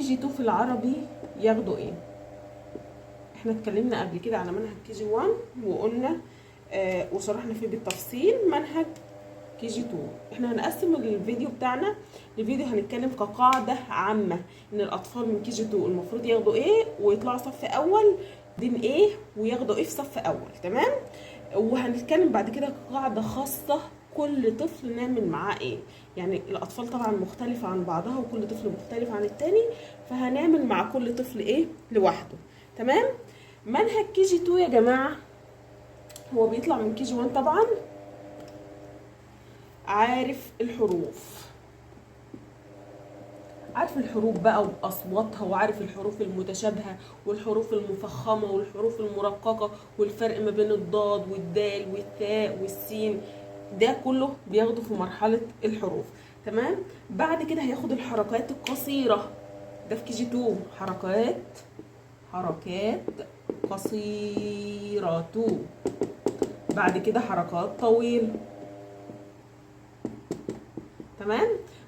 جي 2 في العربي ياخدوا ايه؟ احنا اتكلمنا قبل كده على منهج كي جي 1 وقلنا وشرحنا فيه بالتفصيل منهج كي جي 2. احنا هنقسم الفيديو بتاعنا لفيديو هنتكلم كقاعدة عامة ان الاطفال من كي جي 2 المفروض ياخدوا ايه ويطلعوا صف اول، دين ايه وياخدوا ايه في صف اول، تمام. وهنتكلم بعد كده كقاعدة خاصة كل طفل نعمل معاه ايه. يعني الاطفال طبعا مختلفة عن بعضها وكل طفل مختلف عن التاني، فهنعمل مع كل طفل ايه لوحده، تمام. منهج كي جي 2 يا جماعة هو بيطلع من كي جي 1 طبعا عارف الحروف، عارف الحروف بقى واصواتها، وعارف الحروف المتشابهه والحروف المفخمه والحروف المرققه والفرق ما بين الضاد والدال والثاء والسين، ده كله بياخده في مرحله الحروف، تمام. بعد كده هياخد الحركات القصيره، ده في كي جي 2 حركات قصيره. بعد كده حركات طويله، تمام.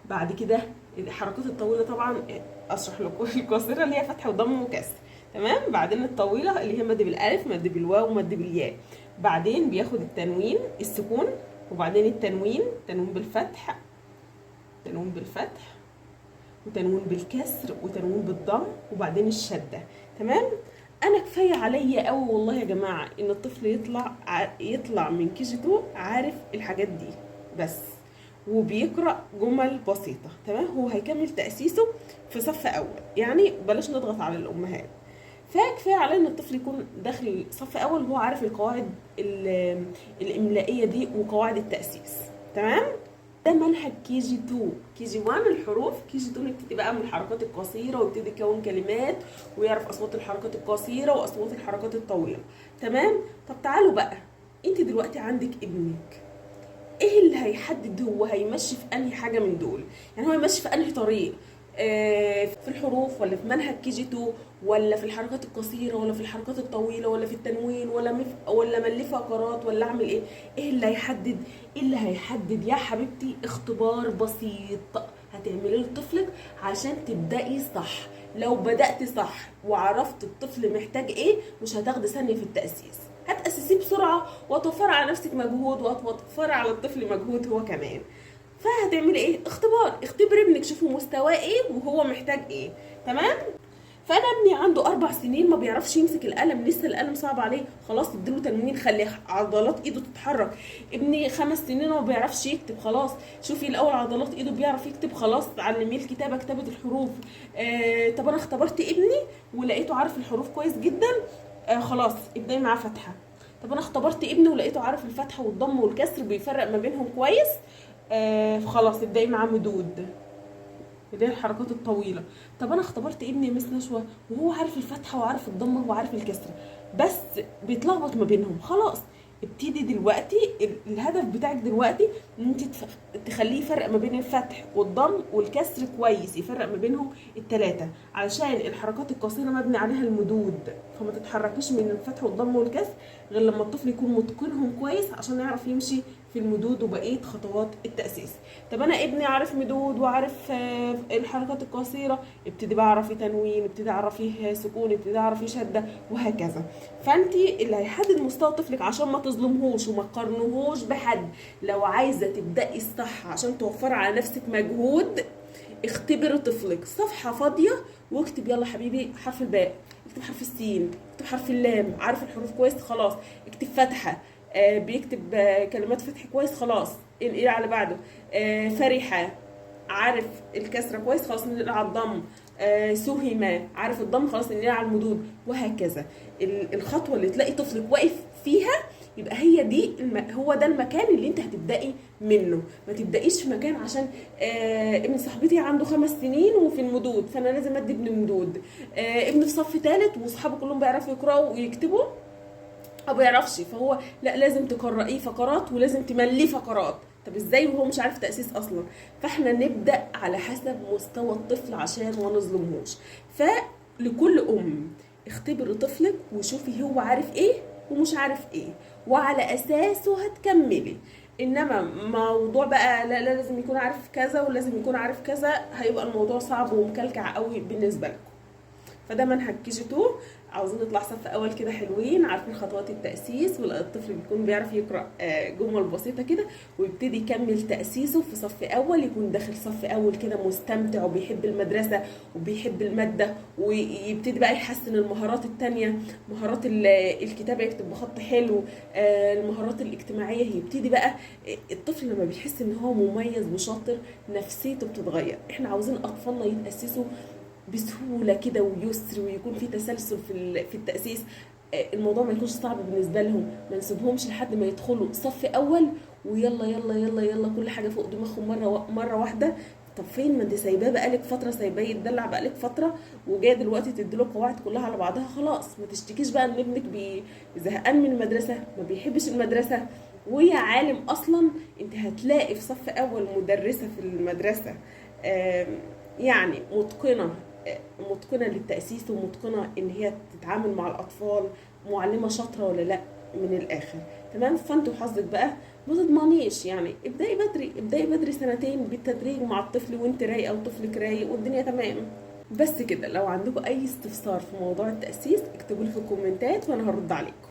بعد كده الحركات الطويله طبعا اشرح لكم القصيره اللي هي فتح وضم وكسر، تمام. بعدين الطويله اللي هي مد بالالف مد بالواو ومد بالياء. بعدين بياخد التنوين السكون، وبعدين التنوين تنوين بالفتح وتنوين بالكسر وتنوين بالضم، وبعدين الشده، تمام. انا كفايه عليا قوي والله يا جماعه ان الطفل يطلع من كي جي 2 عارف الحاجات دي بس، وبيقرأ جمل بسيطة، تمام. هو هيكمل تأسيسه في صف أول، يعني بلاش نضغط على الأمهات. فكفاية عليه إن الطفل يكون داخل صف أول وهو عارف القواعد الإملائية دي وقواعد التأسيس، تمام. ده منهج كي جي 2. كي جي 1 الحروف، كي جي 2 نبتدي بقى من الحركات القصيرة ويبتدي يكون كلمات ويعرف أصوات الحركات القصيرة وأصوات الحركات الطويلة، تمام. طب تعالوا بقى، انت دلوقتي عندك ابنك، ايه اللي هيحدد هو هيمشي في انهي حاجه من دول؟ يعني هو يمشي في انهي طريق، في الحروف ولا في منهج كي جي 2 ولا في الحركات القصيره ولا في الحركات الطويله ولا في التنوين ولا ملي فقرات ولا اعمل ايه؟ ايه اللي هيحدد؟ ايه اللي هيحدد يا حبيبتي؟ اختبار بسيط هتعمليه لطفلك عشان تبدأي صح. لو بدأت صح وعرفت الطفل محتاج ايه مش هتاخدي ثانيه في التأسيس، هتأسسيه بسرعة وتوفري على نفسك مجهود وتوفري على الطفل مجهود هو كمان. فهتعملي ايه؟ اختبري ابنك، شوفوا مستواه ايه وهو محتاج ايه، تمام. فانا ابني عنده 4 سنين ما بيعرفش يمسك القلم، لسه القلم صعب عليه، خلاص اديله تنوين خلي عضلات ايده تتحرك. ابني 5 سنين وما بيعرفش يكتب، خلاص شوفي الاول عضلات ايده بيعرف يكتب، خلاص علميه الكتابه كتابه الحروف. طب انا اختبرت ابني ولقيته عارف الحروف كويس جدا، خلاص ابداي معاه فتحه. طب انا اختبرت ابني ولقيته عارف الفتحه والضم والكسر بيفرق ما بينهم كويس، خلاص ابداي معاه مدود اللي هي الحركات الطويله. طب انا اختبرت ابني مس نشوى وهو عارف الفتحه وعارف الضمه وعارف الكسره بس بيتلخبط ما بينهم، خلاص ابتدي دلوقتي الهدف بتاعك دلوقتي ان انت تخليه يفرق ما بين الفتح والضم والكسر كويس، يفرق ما بينهم الثلاثه، علشان الحركات القصيره مبني عليها المدود، فما تتحركيش من الفتح والضم والكسر غير لما الطفل يكون متقنهم كويس عشان يعرف يمشي في المدود وبقيه خطوات التاسيس. طب انا ابني عارف مدود وعارف الحركات القصيره، ابتدي بقى اعرفي تنوين، ابتدي اعرفيه سكون، ابتدي اعرفيه شده، وهكذا. فانت اللي هيحدد مستوى طفلك عشان ما تظلمهوش وما تقارنهوش بحد، لو عايزه تبداي الصح عشان توفري على نفسك مجهود، اختبري طفلك صفحه فاضيه واكتب يلا حبيبي حرف الباء، اكتب حرف السين، اكتب حرف اللام، عارف الحروف كويس خلاص، اكتب فتحه، بيكتب كلمات فتح كويس خلاص، انقل على بعده. فرحه عارف الكسره كويس خلاص ننقل على الضم. سهمه عارف الضم خلاص ننقل على المدود، وهكذا. الخطوه اللي تلاقي طفلك واقف فيها يبقى هي دي هو ده المكان اللي انت هتبدأي منه. ما تبدأيش في مكان عشان ابن صاحبتي عنده 5 سنين وفي المدود فانا لازم ادي ابن مدود، ابن في صف ثالث واصحابه كلهم بيعرفوا يقرأوا ويكتبوا ما بيعرفش، فهو لا لازم تقرأيه فقرات ولازم تمليه فقرات. طب ازاي وهو مش عارف تأسيس اصلا؟ فاحنا نبدأ على حسب مستوى الطفل عشان ما نظلمهوش. فلكل اختبري طفلك وشوفي هو عارف ايه ومش عارف ايه، وعلى اساسه هتكملي. انما موضوع بقى لا لازم يكون عارف كذا ولازم يكون عارف كذا، هيبقى الموضوع صعب ومكلكع قوي بالنسبه لكم. فده منهج كي جي 2. عاوزين نطلع صف اول كده حلوين، عارفين خطوات التاسيس، والطفل بيكون بيعرف يقرا جمل بسيطه كده، ويبتدي يكمل تاسيسه في صف اول، يكون داخل صف اول كده مستمتع وبيحب المدرسه وبيحب الماده، ويبتدي بقى يحسن المهارات التانية، مهارات الكتابه، يكتب بخط حلو، المهارات الاجتماعيه. يبتدي بقى الطفل لما بيحس ان هو مميز وشاطر نفسيته بتتغير. احنا عاوزين اطفالنا يتاسسوا بسهوله كده ويسر، ويكون في تسلسل في التاسيس. الموضوع ما يكونش صعب بالنسبه لهم، ما نسيبهمش لحد ما يدخلوا صف اول ويلا يلا يلا يلا كل حاجه فوق دماغهم مره واحده. طب فين؟ ما انت سايباه بقالك فتره، سايباه يتدلع بقالك فتره، وجايه دلوقتي تديله القواعد كلها على بعضها. خلاص ما تشتكيش بقى ان ابنك زهقان من المدرسه، ما بيحبش المدرسه. ويا عالم اصلا انت هتلاقي في صف اول مدرسه في المدرسه يعني متقنه للتاسيس، ومتقنه ان هي تتعامل مع الاطفال، معلمه شاطره ولا لا، من الاخر. تمام. فانت وحظك بقى، ما تضمنيش يعني. ابدأي بدري، ابدأي بدري سنتين بالتدريج مع الطفل وانت رايقه وطفلك رايق والدنيا تمام. بس كده. لو عندكم اي استفسار في موضوع التأسيس اكتبوا لي في الكومنتات وانا هرد عليكم.